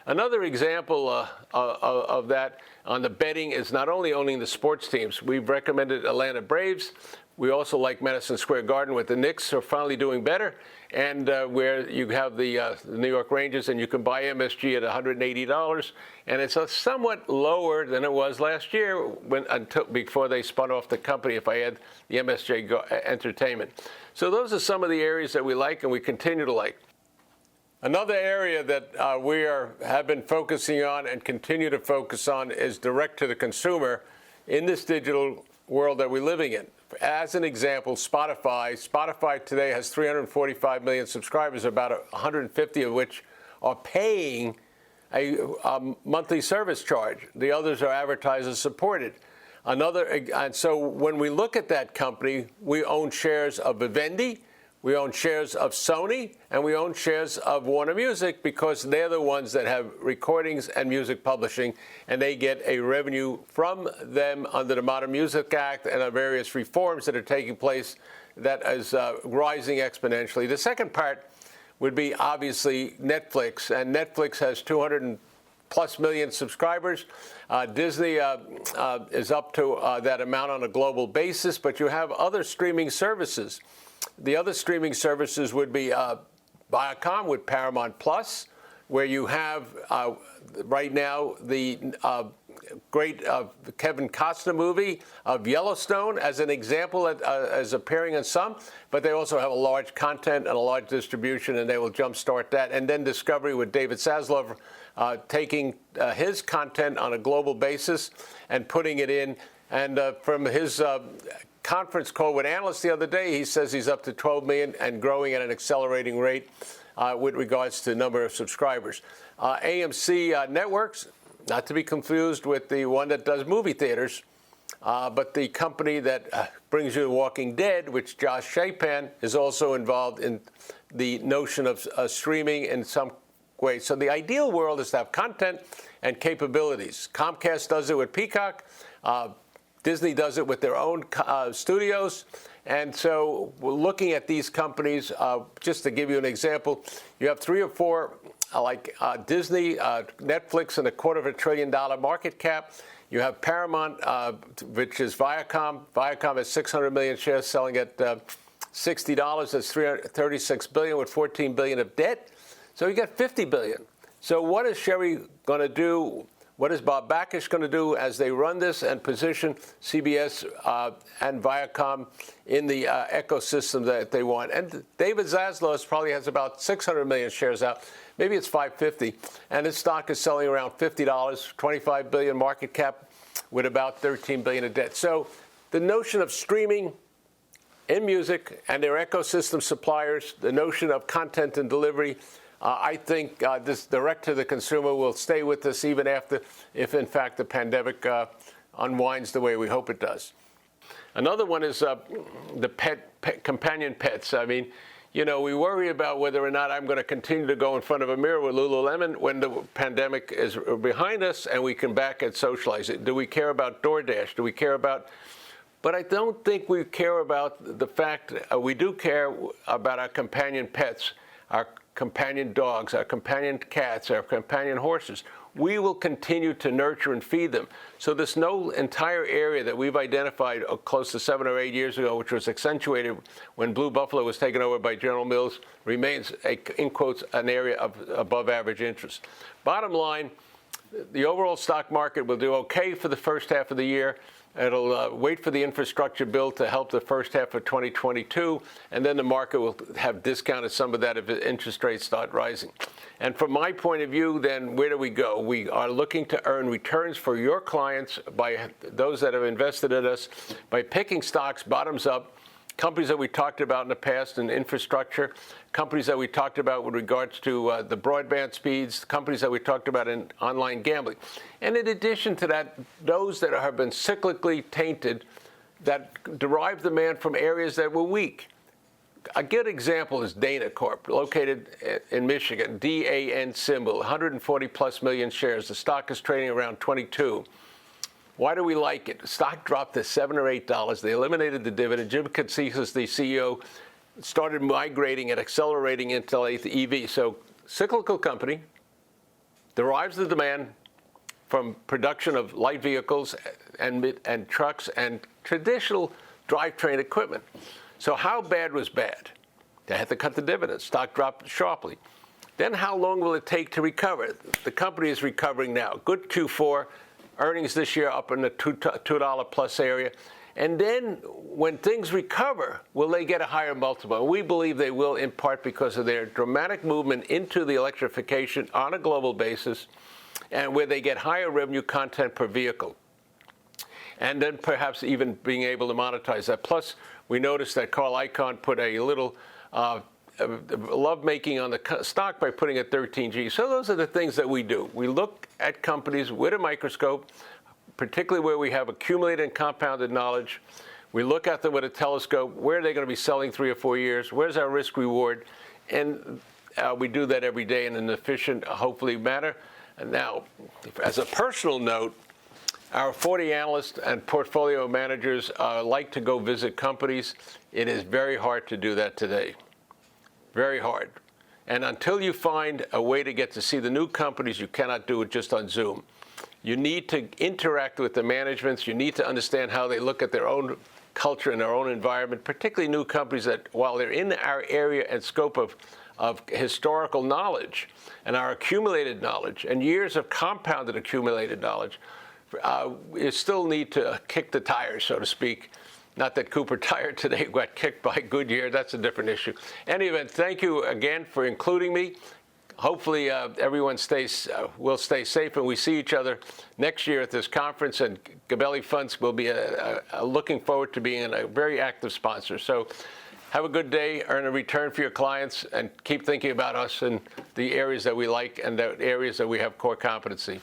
Another example of that on the betting is not only owning the sports teams. We've recommended Atlanta Braves. We also like Madison Square Garden with the Knicks are finally doing better, and where you have the New York Rangers, and you can buy MSG at $180, and it's somewhat lower than it was last year before they spun off the company, if I add the MSG Entertainment. So those are some of the areas that we like and we continue to like. Another area that we have been focusing on and continue to focus on is direct to the consumer in this digital world that we're living in. As an example, Spotify. Spotify today has 345 million subscribers, about 150 of which are paying a monthly service charge. The others are advertiser supported. And so when we look at that company, we own shares of Vivendi, we own shares of Sony, and we own shares of Warner Music because they're the ones that have recordings and music publishing, and they get a revenue from them under the Modern Music Act and the various reforms that are taking place that is rising exponentially. The second part would be obviously Netflix, and Netflix has 200+ million subscribers. Disney is up to that amount on a global basis, but you have other streaming services. The other streaming services would be Viacom with Paramount Plus, where you have right now the great Kevin Costner movie of Yellowstone as an example as appearing in some, but they also have a large content and a large distribution, and they will jumpstart that. And then Discovery with David Zaslav taking his content on a global basis and putting it in. And from his conference call with analysts the other day, he says he's up to 12 million and growing at an accelerating rate with regards to number of subscribers. AMC Networks, not to be confused with the one that does movie theaters, but the company that brings you The Walking Dead, which Josh Chapin is also involved in the notion of streaming in some way. So the ideal world is to have content and capabilities. Comcast does it with Peacock. Disney does it with their own studios. And so we're looking at these companies, just to give you an example, you have 3 or 4 like Disney, Netflix, and $250 billion market cap. You have Paramount, which is Viacom. Viacom has 600 million shares selling at $60. That's $336 billion with $14 billion of debt. So you got $50 billion. So what is Sherry going to do? What is Bob Bakish going to do as they run this and position CBS and Viacom in the ecosystem that they want? And David Zaslav probably has about 600 million shares out. Maybe it's 550. And his stock is selling around $50, 25 billion market cap with about 13 billion of debt. So the notion of streaming in music and their ecosystem suppliers, the notion of content and delivery, I think this direct to the consumer will stay with us even after, if in fact the pandemic unwinds the way we hope it does. Another one is the companion pets. I mean, you know, we worry about whether or not I'm going to continue to go in front of a mirror with Lululemon when the pandemic is behind us and we can back and socialize it. Do we care about DoorDash? Do we care about? But I don't think we care about the fact we do care about our companion pets, our companion dogs, our companion cats, our companion horses. We will continue to nurture and feed them. So this entire area that we've identified close to 7 or 8 years ago, which was accentuated when Blue Buffalo was taken over by General Mills, remains, in quotes, an area of above average interest. Bottom line, the overall stock market will do okay for the first half of the year. It'll wait for the infrastructure bill to help the first half of 2022, and then the market will have discounted some of that if interest rates start rising. And from my point of view, then where do we go? We are looking to earn returns for your clients by those that have invested in us by picking stocks bottoms up, companies that we talked about in the past in infrastructure, companies that we talked about with regards to the broadband speeds, companies that we talked about in online gambling. And in addition to that, those that have been cyclically tainted that derive demand from areas that were weak. A good example is Dana Corp, located in Michigan, DAN symbol, 140+ million shares. The stock is trading around 22. Why do we like it? The stock dropped to $7 or $8. They eliminated the dividend. Jim Catsikas, the CEO, started migrating and accelerating into the EV. So cyclical company, derives the demand from production of light vehicles and trucks and traditional drivetrain equipment. So how bad was bad? They had to cut the dividends. Stock dropped sharply. Then how long will it take to recover? The company is recovering now. Good Q4, earnings this year up in the $2 plus area. And then when things recover, will they get a higher multiple? And we believe they will, in part because of their dramatic movement into the electrification on a global basis, and where they get higher revenue content per vehicle. And then perhaps even being able to monetize that. Plus, we noticed that Carl Icahn put a little love-making on the stock by putting a 13G. So those are the things that we do. We look at companies with a microscope, particularly where we have accumulated and compounded knowledge. We look at them with a telescope. Where are they going to be selling 3 or 4 years? Where's our risk reward? And we do that every day in an efficient, hopefully, manner. And now, as a personal note, our 40 analysts and portfolio managers like to go visit companies. It is very hard to do that today. Very hard. And until you find a way to get to see the new companies, you cannot do it just on Zoom. You need to interact with the managements. You need to understand how they look at their own culture and their own environment, particularly new companies that, while they're in our area and scope of historical knowledge and our accumulated knowledge and years of compounded accumulated knowledge, you still need to kick the tires, so to speak. Not that Cooper Tire today got kicked by Goodyear. That's a different issue. In any event, thank you again for including me. Hopefully everyone will stay safe, and we see each other next year at this conference. And Gabelli Funds will be looking forward to being a very active sponsor. So have a good day, earn a return for your clients, and keep thinking about us in the areas that we like and the areas that we have core competency.